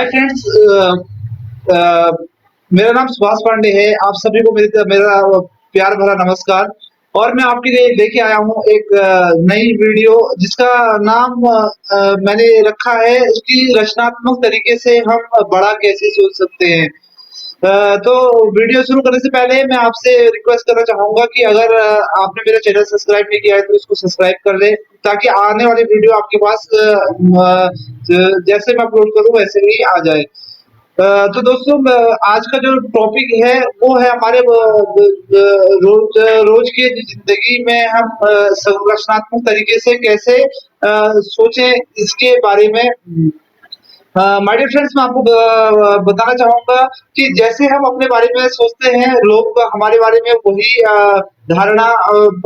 Hi friends. मेरा नाम सुभाष पांडे है। आप सभी को मेरा प्यार भरा नमस्कार। और मैं आपके लिए लेके आया हूँ एक नई वीडियो जिसका नाम मैंने रखा है कि रचनात्मक तरीके से हम बड़ा कैसे सोच सकते हैं। तो वीडियो शुरू करने से पहले मैं आपसे रिक्वेस्ट करना चाहूंगा कि अगर आपने मेरा चैनल सब्सक्राइब नहीं किया है तो इसको सब्सक्राइब कर ले, ताकि आने वाली वीडियो आपके पास जैसे मैं अपलोड करूँ वैसे ही आ जाए। तो दोस्तों, आज का जो टॉपिक है वो है हमारे रोज रोज की जिंदगी में हम संरचनात्मक तरीके से कैसे सोचें इसके बारे में। माय डियर फ्रेंड्स, मैं आपको बताना चाहूंगा कि जैसे हम अपने बारे में सोचते हैं, लोग हमारे बारे में वही धारणा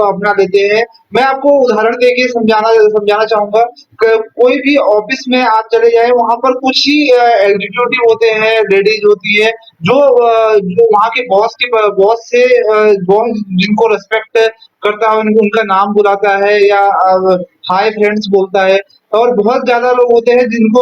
अपना लेते हैं। मैं आपको उदाहरण देके समझाना समझाना चाहूंगा कि कोई भी ऑफिस में आप चले जाएं, वहां पर कुछ ही एग्जीक्यूटिव होते हैं, लेडीज होती है जो वहाँ के बॉस से बॉस जिनको रेस्पेक्ट करता है, उनका नाम बुलाता है या हाय फ्रेंड्स बोलता है। और बहुत ज्यादा लोग होते हैं जिनको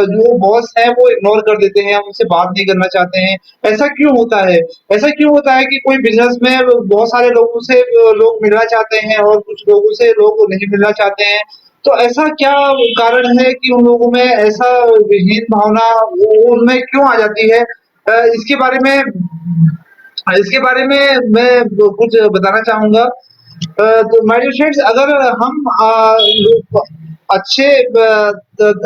जो बॉस है वो इग्नोर कर देते हैं, उनसे बात नहीं करना चाहते हैं। ऐसा क्यों होता है? ऐसा क्यों होता है कि कोई बिजनेस में बहुत सारे लोगों से लोग मिलना चाहते हैं और कुछ लोगों से लोग नहीं मिलना चाहते हैं? तो ऐसा क्या कारण है कि उन लोगों में ऐसा हीन भावना उनमें क्यों आ जाती है? इसके बारे में मैं कुछ बताना चाहूंगा। तो माय डियर फ्रेंड्स, अगर हम अच्छे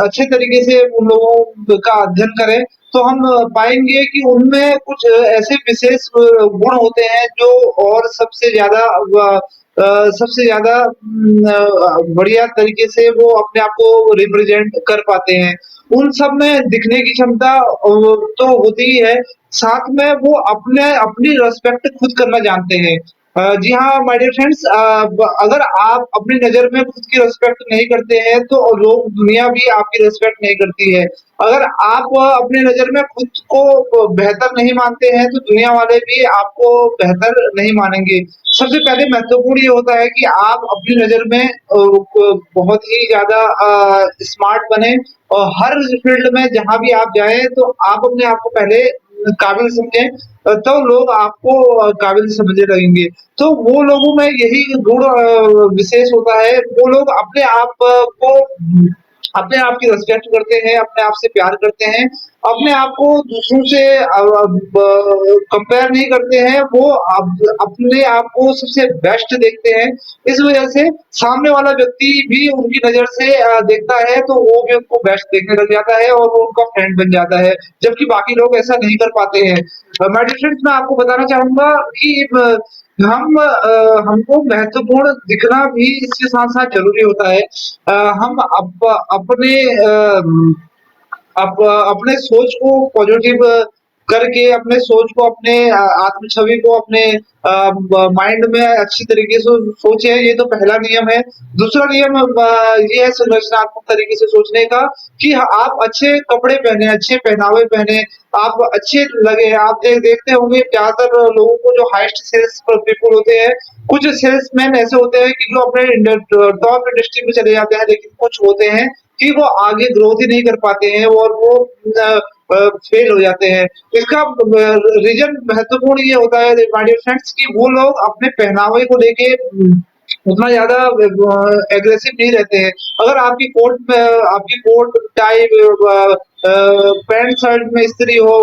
अच्छे तरीके से उन लोगों का अध्ययन करें तो हम पाएंगे कि उनमें कुछ ऐसे विशेष गुण होते हैं जो और सबसे ज्यादा बढ़िया तरीके से वो अपने आप को रिप्रेजेंट कर पाते हैं। उन सब में दिखने की क्षमता तो होती ही है, साथ में वो अपने अपनी रिस्पेक्ट खुद करना जानते हैं। जी हाँ माय डियर फ्रेंड्स, अगर आप अपनी नज़र में खुद की रिस्पेक्ट नहीं करते हैं तो लोग दुनिया भी आपकी रिस्पेक्ट नहीं करती है। अगर आप अपनी नज़र में खुद को बेहतर नहीं मानते हैं तो दुनिया वाले भी आपको बेहतर नहीं मानेंगे। सबसे पहले महत्वपूर्ण ये होता है कि आप अपनी नज़र में बहुत ही ज़्यादा स्मार्ट बने और हर फील्ड में जहाँ भी आप जाएँ तो आप अपने आप को पहले काबिल समझें, तो लोग आपको काबिल समझने लगेंगे। तो वो लोगों में यही गुण विशेष होता है, वो लोग को अपने आप की रिस्पेक्ट करते हैं, अपने आप से प्यार करते हैं, अपने आप को दूसरों से कंपेयर नहीं करते हैं, वो अपने आप को सबसे बेस्ट देखते हैं। इस वजह से सामने वाला व्यक्ति भी उनकी नज़र से देखता है तो वो भी उनको बेस्ट देखने लग जाता है और वो उनका फ्रेंड बन जाता है, जबकि बाकी लोग ऐसा नहीं कर पाते हैं। माय डियर फ्रेंड्स, मैं आपको बताना चाहूँगा कि हमको महत्वपूर्ण दिखना भी इसके साथ-साथ ज़रूरी होता है। हम अपने अपने सोच को पॉजिटिव करके अपने सोच को अपने आत्म छवि को अपने माइंड में अच्छी तरीके से सोचे, ये तो पहला नियम है। दूसरा नियम ये है संरचनात्मक तरीके से सोचने का कि आप अच्छे कपड़े पहने, अच्छे पहनावे पहने, आप अच्छे लगे। आप देखते होंगे ज्यादातर लोगों को जो हाईएस्ट सेल्स पीपल होते हैं, कुछ सेल्समैन ऐसे होते हैं कि जो अपने टॉप इंडस्ट्री में चले जाते हैं, लेकिन कुछ होते हैं कि वो आगे ग्रोथ ही नहीं कर पाते हैं और वो फेल हो जाते हैं। इसका रीज़न महत्वपूर्ण ये होता है माय डियर फ्रेंड्स कि वो लोग अपने पहनावे को लेके उतना ज़्यादा एग्रेसिव नहीं रहते हैं। अगर आपकी कोट टाई पैंट शर्ट में इस्त्री हो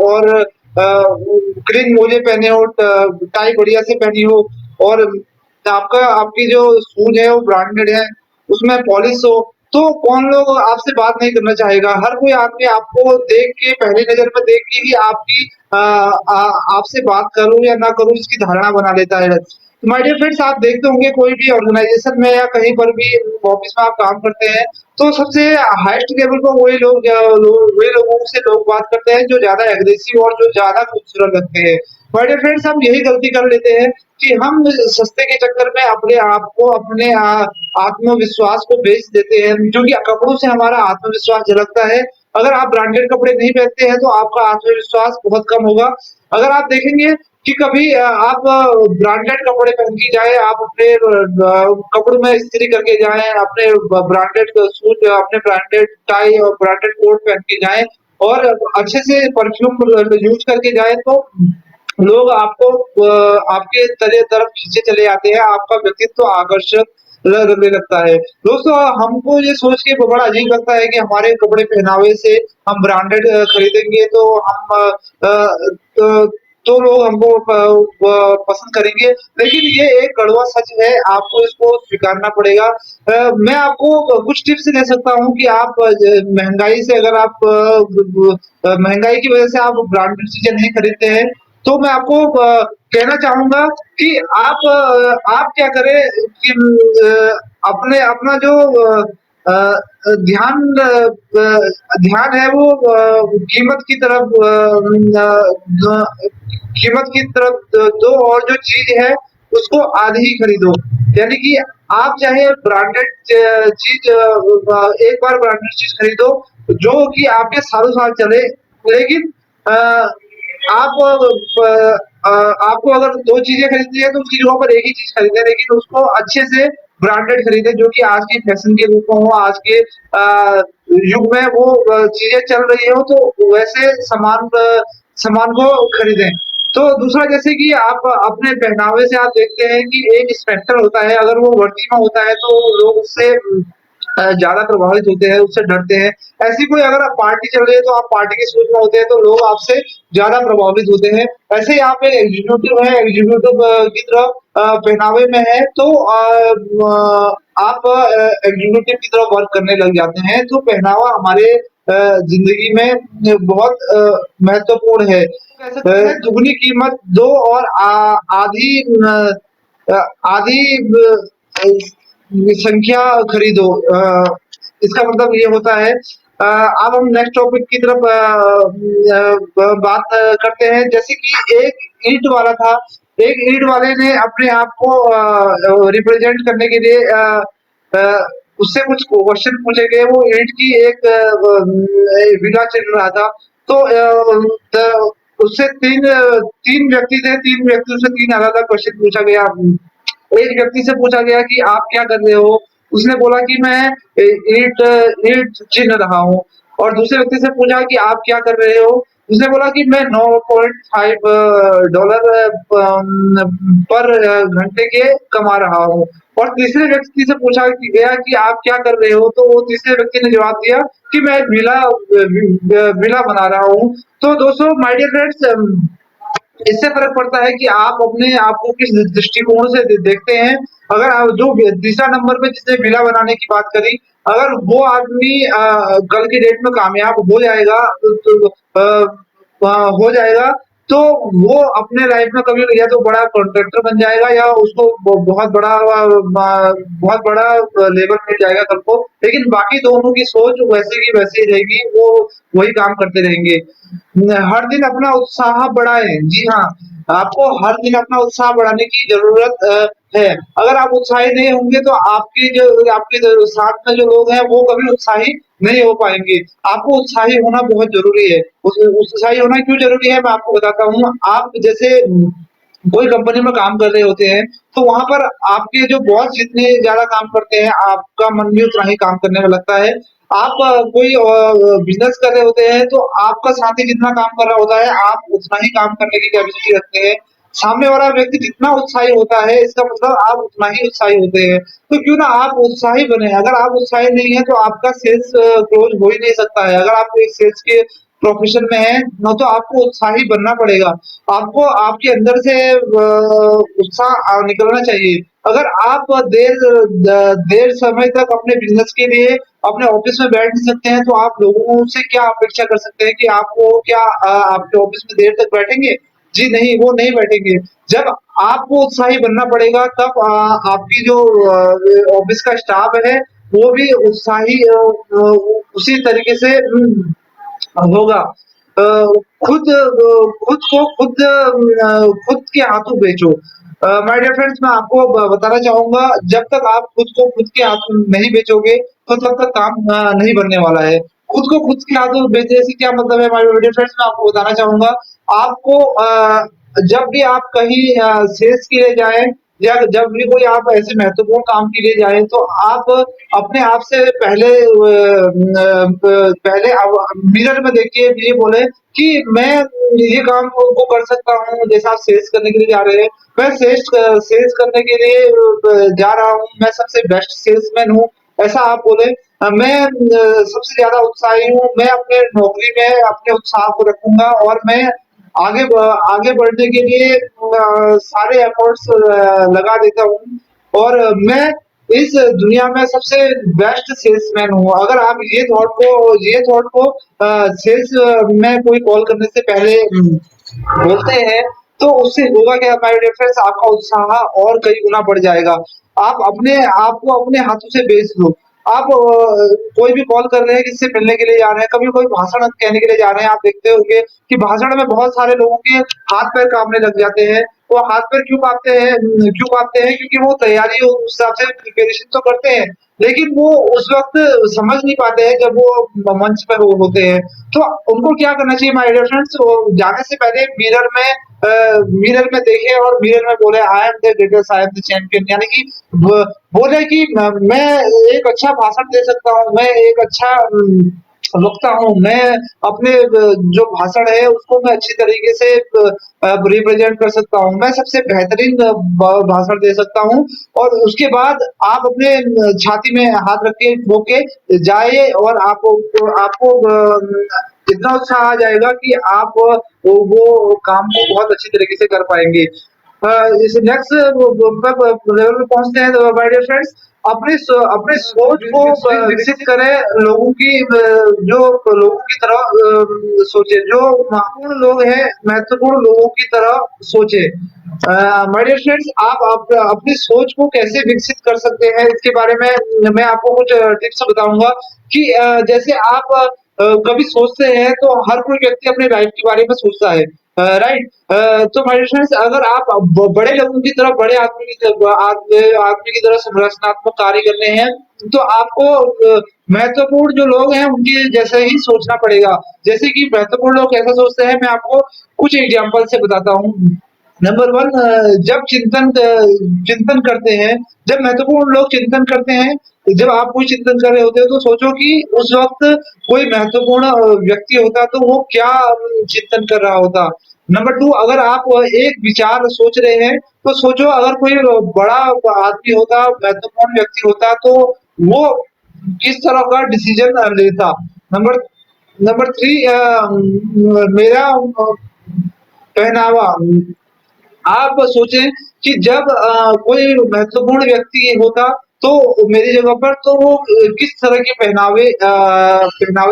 और क्लीन मोजे पहने हो, टाई बढ़िया से पहनी हो और आपकी जो शूज़ है वो ब्रांडेड है, उसमें पॉलिश हो, तो कौन लोग आपसे बात नहीं करना चाहेगा? हर कोई आदमी आपको देख के पहली नज़र में देख के ही आपसे बात करूँ या ना करूँ इसकी धारणा बना लेता है। तो माय डियर फ्रेंड्स, आप देखते होंगे कोई भी ऑर्गेनाइजेशन में या कहीं पर भी ऑफिस में आप काम करते हैं, तो सबसे हाईएस्ट लेवल पर वही लोगों से लोग बात करते हैं जो ज़्यादा एग्रेसिव और जो ज़्यादा खूबसूरत लगते हैं। माय डियर फ्रेंड्स, हम यही गलती कर लेते हैं कि हम सस्ते के चक्कर में अपने आप को अपने आत्मविश्वास को बेच देते हैं, क्योंकि कपड़ों से हमारा आत्मविश्वास झलकता है। अगर आप ब्रांडेड कपड़े नहीं पहनते हैं तो आपका आत्मविश्वास बहुत कम होगा। अगर आप देखेंगे कि कभी आप ब्रांडेड कपड़े पहन के जाएँ, आप अपने कपड़ों में इस्त्री करके जाएँ, अपने ब्रांडेड शूज़, अपने ब्रांडेड टाई और ब्रांडेड कोट पहन के जाएँ, और अच्छे से परफ्यूम यूज़ करके जाएँ तो लोग आपको आपके तरफ खींचे चले जाते हैं, आपका व्यक्तित्व आकर्षक लगने लगता है। दोस्तों हमको ये सोच के बड़ा अजीब लगता है कि हमारे कपड़े पहनावे से हम ब्रांडेड खरीदेंगे तो हम तो लोग हमको पसंद करेंगे। लेकिन ये एक कड़वा सच है, आपको इसको स्वीकारना पड़ेगा। मैं आपको कुछ टिप्स दे सकता हूँ कि आप महँगाई से अगर आप महँगाई की वज़ह से आप ब्रांडेड चीज़ें नहीं खरीदते हैं, तो मैं आपको कहना चाहूँगा कि आप क्या करें कि अपने अपना जो ध्यान ध्यान है वो कीमत की तरफ कीमत की तरफ दो और जो चीज़ है उसको आधी ही खरीदो। यानी कि आप चाहे ब्रांडेड चीज़ एक बार ब्रांडेड चीज़ खरीदो जो कि आपके सालों-साल चले, लेकिन अ, आप आपको अगर 2 चीज़ें खरीदनी है तो उसकी जगह पर एक ही चीज़ खरीदें, लेकिन उसको अच्छे से ब्रांडेड खरीदें जो कि आज की फैशन के रूप में हो, आज के युग में वो चीज़ें चल रही हो तो वैसे सामान को खरीदें। तो दूसरा जैसे कि आप अपने पहनावे से आप देखते हैं कि एक स्पेक्टर होता है, अगर वो वर्दी में होता है तो लोग उससे ज़्यादा प्रभावित होते हैं, उससे डरते हैं। ऐसी कोई अगर आप पार्टी चल रही है तो आप पार्टी के सूट में होते हैं तो लोग आपसे ज़्यादा प्रभावित होते हैं। ऐसे ही आप एक एग्ज़ीक्यूटिव हैं, एग्ज़ीक्यूटिव की तरह पहनावे में है तो आप एग्ज़ीक्यूटिव की तरह वर्क करने लग जाते हैं, तो पहनावा हमारे ज़िंदगी में बहुत महत्वपूर्ण है। कह सकते हैं दुगनी कीमत दो और आधी आधी संख्या खरीदो। इसका मतलब ये होता है अब हम नेक्स्ट टॉपिक की तरफ बात करते हैं जैसे कि एक ईंट वाला था, एक ईंट वाले ने अपने आप को रिप्रेजेंट करने के लिए अ, उससे कुछ क्वेश्चन पूछे गए, वो ईंट की एक विला चल रहा था। तो उससे 3 व्यक्ति थे, 3 व्यक्तियों से 3 अलग-अलग क्वेश्चन पूछा गया। एक व्यक्ति से पूछा गया कि आप क्या कर रहे हो? उसने बोला कि मैं ए ईंट ईंट चिन रहा हूँ और दूसरे व्यक्ति से पूछा कि आप क्या कर रहे हो? उसने बोला कि मैं 9.5 डॉलर पर घंटे के कमा रहा हूँ और तीसरे व्यक्ति से पूछा कि गया कि आप क्या कर रहे हो? तो वो तीसरे व्यक्ति ने जवाब दिया कि मैं विला बना रहा हूँ। तो दोस्तों माय डियर फ्रेंड्स इससे फ़र्क पड़ता है कि आप अपने आप को किस दृष्टिकोण से देखते हैं। अगर आप जो तीसरा नंबर पे जिसने विला बनाने की बात करी, अगर वो आदमी कल की डेट में कामयाब हो जाएगा हो जाएगा, तो वो अपने लाइफ़ में कभी या तो बड़ा कॉन्ट्रैक्टर बन जाएगा या उसको बहुत बड़ा बहुत बड़ा लेबर मिल जाएगा कल को। लेकिन बाकी दोनों की सोच वैसे की वैसे ही रहेगी, वो वही काम करते रहेंगे। हर दिन अपना उत्साह बढ़ाएँ। जी हाँ, आपको हर दिन अपना उत्साह बढ़ाने की ज़रूरत है। अगर आप उत्साही नहीं होंगे तो आपके जो साथ में जो लोग हैं वो कभी उत्साही नहीं हो पाएँगे। आपको उत्साही होना बहुत ज़रूरी है। उस उत्साही होना क्यों ज़रूरी है मैं आपको बताता हूँ। आप जैसे कोई कंपनी में काम कर रहे होते हैं, तो वहाँ पर आपके जो बॉस जितने ज़्यादा काम करते हैं, आपका मन भी उतना ही काम करने में लगता है। आप कोई बिज़नेस कर रहे होते हैं, तो आपका साथी जितना काम कर रहा होता है, आप उतना ही काम करने की कैपेसिटी रखते हैं। सामने वाला व्यक्ति जितना उत्साही होता है, इसका मतलब आप उतना ही उत्साही होते हैं। तो क्यों ना आप उत्साही बनें, अगर आप उत्साही नहीं हैं, तो आपका सेल्स क्लोज़ हो ही नहीं सकता है। अगर आप एक सेल्स के प्रोफ़ेशन में हैं, तो आपको उत्साही बनना पड़ेगा। आपको आपके अंदर से उत्साह निकलना चाहिए। अगर आप देर समय तक अपने बिज़नेस के लिए अपने ऑफ़िस में बैठ नहीं सकते हैं, तो आप लोगों से क्या अपेक्षा कर सकते हैं कि आपको क्या आपके ऑफ़िस में देर तक बैठेंगे? जी नहीं, वो नहीं बैठेंगे। जब आपको उत्साही बनना पड़ेगा तब आपकी जो ऑफ़िस का स्टाफ़ है, वो भी उत्साही उसी तरीके से होगा। अ, खुद के हाथों बेचो। माय डियर फ्रेंड्स मैं आपको बताना चाहूँगा जब तक आप खुद को खुद के हाथों नहीं बेचोगे, तो तब तक काम नहीं बनने वाला है। खुद को खुद के हाथों बेचने से क्या मतलब है माय डियर फ्रेंड्स मैं आपको बताना चाहूँगा, आपको जब भी आप कहीं सेल्स के लिए जाएँ, या जब भी कोई आप ऐसे महत्वपूर्ण काम के लिए जाएँ तो आप अपने आप से पहले पहले मिरर में देखिए ये बोले कि मैं ये काम को कर सकता हूँ, जैसा आप सेल्स करने के लिए जा रहे हैं, मैं सेल्स करने के लिए जा रहा हूँ, मैं सबसे बेस्ट सेल्समैन हूँ, ऐसा आप बोले। मैं सबसे ज़्यादा उत्साही हूँ, मैं अपने नौकरी में अपने उत्साह को रखूँगा और मैं आगे बढ़ने के लिए सारे एफर्ट्स लगा देता हूँ और मैं इस दुनिया में सबसे बेस्ट सेल्समैन हूँ। अगर आप ये थॉट को सेल्स में कोई कॉल करने से पहले बोलते हैं, तो उससे होगा क्या माय डियर फ्रेंड्स आपका उत्साह और कई गुना बढ़ जाएगा। आप अपने आप को अपने हाथों से बेच दो। आप कोई भी कॉल कर रहे हैं, किसी से मिलने के लिए जा रहे हैं, कभी कोई भाषण कहने के लिए जा रहे हैं, आप देखते होंगे कि भाषण में बहुत सारे लोगों के हाथ-पैर काँपने लग जाते हैं। वो हाथ-पैर क्यों काँपते हैं? क्योंकि वो तैयारी उस हिसाब से प्रिपरेशन तो करते हैं, लेकिन वो उस वक़्त समझ नहीं पाते हैं जब वो मंच पे वो होते हैं। तो उनको क्या करना चाहिए माय डियर फ्रेंड्स वो जाने से पहले मिरर में देखें और मिरर में बोले I am the greatest, I am the champion यानी कि ब बोले कि मैं एक अच्छा भाषण दे सकता हूँ, मैं एक अच्छा वक्ता हूँ, मैं अपने जो भाषण है उसको मैं अच्छी तरीके से रिप्रेजेंट कर सकता हूँ, मैं सबसे बेहतरीन ब भाषण दे सकता हूँ और उसके बाद आप अपने छाती में हाथ रख के ठोक के जाइए और आपको इतना उत्साह आ जाएगा कि आप वो काम को बहुत अच्छी तरीके से कर पाएँगे। इस नेक्स्ट लेवल पे पहुँचते हैं तो माय डियर फ्रेंड्स अपने सोच को विकसित करें जो लोगों की तरह सोचे, जो महत्वपूर्ण लोग हैं, महत्वपूर्ण लोगों की तरह सोचे। माय डियर फ्रेंड्स आप अपनी सोच को कैसे विकसित कर सकते हैं इसके बारे में मैं आपको कुछ टिप्स बताऊँगा कि जैसे आप कभी सोचते हैं तो हर कोई व्यक्ति अपनी लाइफ के बारे में सोचता है। राइट तो माय डियर फ्रेंड्स अगर आप बड़े लोगों की तरह बड़े आदमी की तरह संरचनात्मक कार्य करने हैं, तो आपको महत्वपूर्ण जो लोग हैं उनके जैसे ही सोचना पड़ेगा। जैसे कि महत्वपूर्ण लोग कैसा सोचते हैं मैं आपको कुछ एग्ज़ाम्पल से बताता हूँ। नंबर 1 जब चिंतन करते हैं, जब महत्वपूर्ण लोग चिंतन करते हैं, जब आप कोई चिंतन कर रहे होते हो तो सोचो कि उस वक़्त कोई महत्वपूर्ण व्यक्ति होता तो वो क्या चिंतन कर रहा होता। नंबर 2 अगर आप एक विचार सोच रहे हैं, तो सोचो अगर कोई बड़ा आदमी होता, महत्वपूर्ण व्यक्ति होता तो वो किस तरह का डिसीज़न लेता। नंबर नंबर 3 मेरा पहनावा आप सोचें कि जब कोई महत्वपूर्ण व्यक्ति होता, तो मेरी जगह पर तो वो किस तरह के पहनावे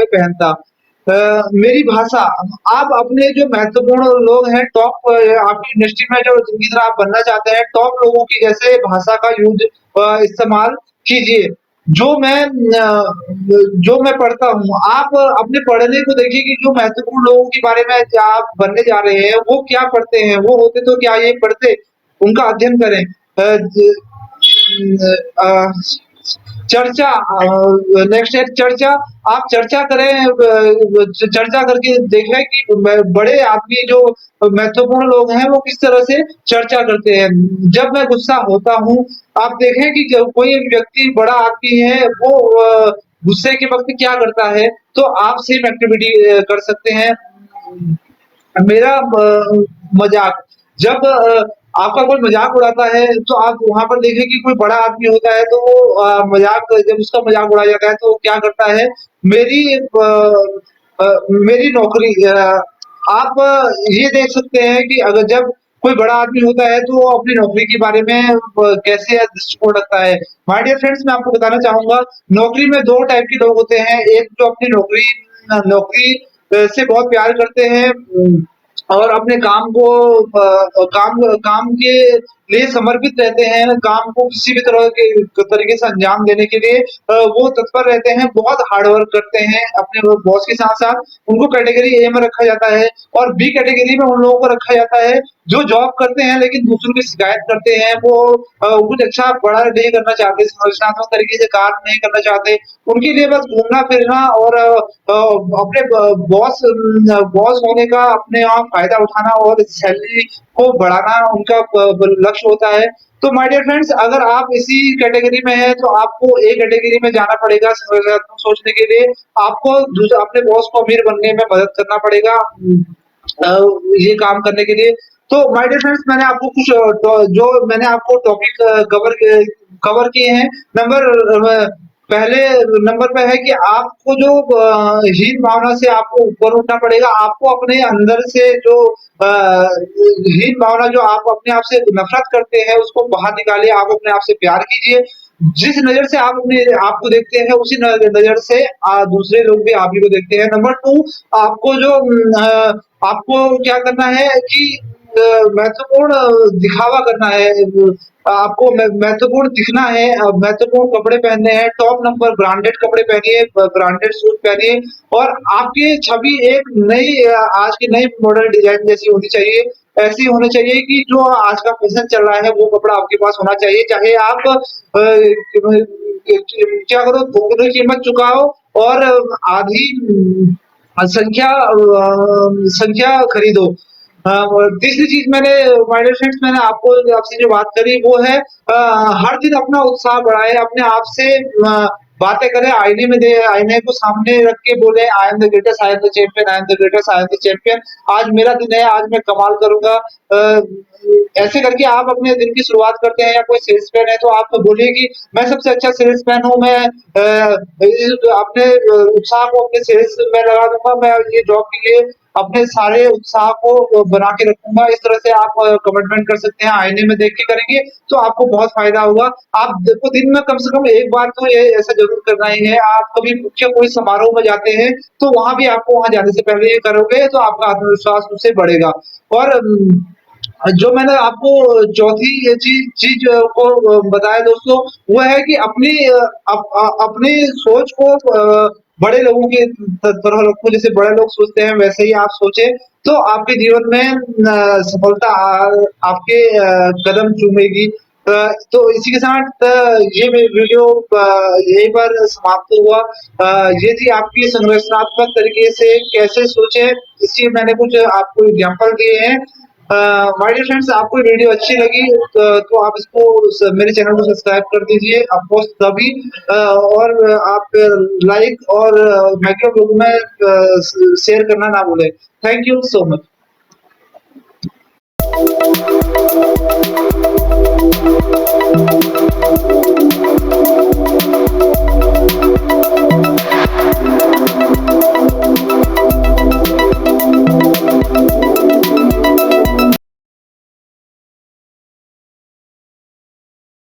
पहनता। मेरी भाषा आप अपने जो महत्वपूर्ण लोग हैं आपकी इंडस्ट्री में जो जिनकी तरह आप बनना चाहते हैं, टॉप लोगों की जैसे भाषा का इस्तेमाल कीजिए। जो मैं जो मैं पढ़ता हूँ, आप अपने पढ़ने को देखिए कि जो महत्वपूर्ण लोगों के बारे में आप बनने जा रहे हैं, वो क्या पढ़ते हैं? वो होते तो क्या ये पढ़ते? उनका अध्ययन करें। अ, नेक्स्ट है चर्चा। आप चर्चा करें चर्चा करके देखें कि बड़े आदमी जो महत्वपूर्ण लोग हैं, वो किस तरह से चर्चा करते हैं। जब मैं गुस्सा होता हूँ, आप देखें कि जब कोई व्यक्ति बड़ा आदमी है, वो गुस्से के वक़्त क्या करता है, तो आप सेम एक्टिविटी कर सकते हैं। मेरा मज़ाक जब आपका कोई मज़ाक उड़ाता है, तो आप वहाँ पर देखें कि कोई बड़ा आदमी होता है, तो वो जब उसका मज़ाक उड़ाया जाता है, तो वो क्या करता है, मेरी मेरी नौकरी आप ये देख सकते हैं कि अगर जब कोई बड़ा आदमी होता है, तो वो अपनी नौकरी के बारे में कैसे दृष्टिकोण रखता है। माय डियर फ्रेंड्स मैं आपको बताना चाहूँगा, नौकरी में 2 टाइप के लोग होते हैं, एक जो अपनी नौकरी से बहुत प्यार करते हैं और अपने काम के लिए समर्पित रहते हैं, काम को किसी भी तरह के तरीके से अंजाम देने के लिए वो तत्पर रहते हैं, बहुत हार्ड वर्क करते हैं अपने वो बॉस के साथ-साथ, उनको कैटेगरी ए में रखा जाता है और बी कैटेगरी में उन लोगों को रखा जाता है, जो जॉब करते हैं लेकिन दूसरों की शिकायत करते हैं, वो कुछ अच्छा बड़ा नहीं करना चाहते, संरचनात्मक तरीके से कार्य नहीं करना चाहते, उनके लिए बस घूमना-फिरना और अपने बॉस होने का अपने यहाँ फ़ायदा उठाना और सैलरी को बढ़ाना उनका लक्ष्य लक्ष्य होता है। तो माय डियर फ्रेंड्स, अगर आप इसी कैटेगरी में हैं तो आपको ए कैटेगरी में जाना पड़ेगा सकारात्मक सोचने के लिए। आपको अपने बॉस को अमीर बनने में मदद करना पड़ेगा अ, ये काम करने के लिए। तो माय डियर फ्रेंड्स, मैंने आपको कुछ जो मैंने आपको टॉपिक कवर किए हैं। पहले नंबर पे है कि आपको जो हीन भावना से आपको ऊपर उठना पड़ेगा। आपको अपने अंदर से जो हीन भावना जो आप अपने आप से नफ़रत करते हैं, उसको बाहर निकालिए, आप अपने आप से प्यार कीजिए। जिस नज़र से आप अपने आप को देखते हैं, उसी नज़र से दूसरे लोग भी आप ही को देखते हैं। नंबर 2, आपको जो आपको क्या करना है कि महत्वपूर्ण दिखावा करना है। आपको महत्वपूर्ण दिखना है, महत्वपूर्ण कपड़े पहनने हैं, टॉप नंबर ब्रांडेड कपड़े पहनिए, ब्रांडेड सूट पहनिए और आपकी छवि एक नई आज की नई मॉडल डिज़ाइन जैसी होनी चाहिए। ऐसी होनी चाहिए कि जो आज का फैशन चल रहा है, वो कपड़ा आपके पास होना चाहिए। चाहे आप क्या करो, दोगुनी कीमत चुकाओ और आधी संख्या खरीदो। और तीसरी चीज़ माय डियर फ्रेंड्स, मैंने आपसे जो बात करी वो है हर दिन अपना उत्साह बढ़ाएँ, अपने आप से बातें करें, आईने को सामने रख के बोले I am the greatest, I am the champion, I am the greatest, I am the champion. आज मेरा दिन है, आज मैं कमाल करूँगा। ऐसे करके आप अपने दिन की शुरुआत करते हैं या कोई सेल्समैन है तो आप बोलिए कि मैं सबसे अच्छा सेल्समैन हूँ, मैं अपने उत्साह को अपने सेल्स में लगा दूँगा, मैं ये जॉब के लिए अपने सारे उत्साह को बना के रखूँगा। इस तरह से आप कमिटमेंट कर सकते हैं, आईने में देख के करेंगे तो आपको बहुत फ़ायदा होगा। आप देखो दिन में कम से कम एक बार तो ये ऐसा ज़रूर करना ही है। आप कभी मुख्य कोई समारोह में जाते हैं, तो वहाँ भी आपको वहाँ जाने से पहले ये करोगे तो आपका आत्मविश्वास उससे बढ़ेगा। और जो मैंने आपको चौथी ये चीज़ को बताया दोस्तों, वो है कि अपनी सोच को बड़े लोगों की तरह रखो, जैसे बड़े लोग सोचते हैं वैसे ही आप सोचें, तो आपके जीवन में सफलता आपके कदम चूमेगी। तो इसी के साथ ये वीडियो यहीं पर समाप्त हुआ। ये थी आपकी संरचनात्मक तरीके से कैसे सोचें, इसके मैंने कुछ आपको एग्ज़ाम्पल दिए हैं। माय डियर फ्रेंड्स, आपको ये वीडियो अच्छी लगी तो आप इसको मेरे चैनल को सब्सक्राइब कर दीजिए, ऑफ कोर्स तभी और आप लाइक और मैक्रो ग्रुप में शेयर करना ना भूलें। Thank you so much.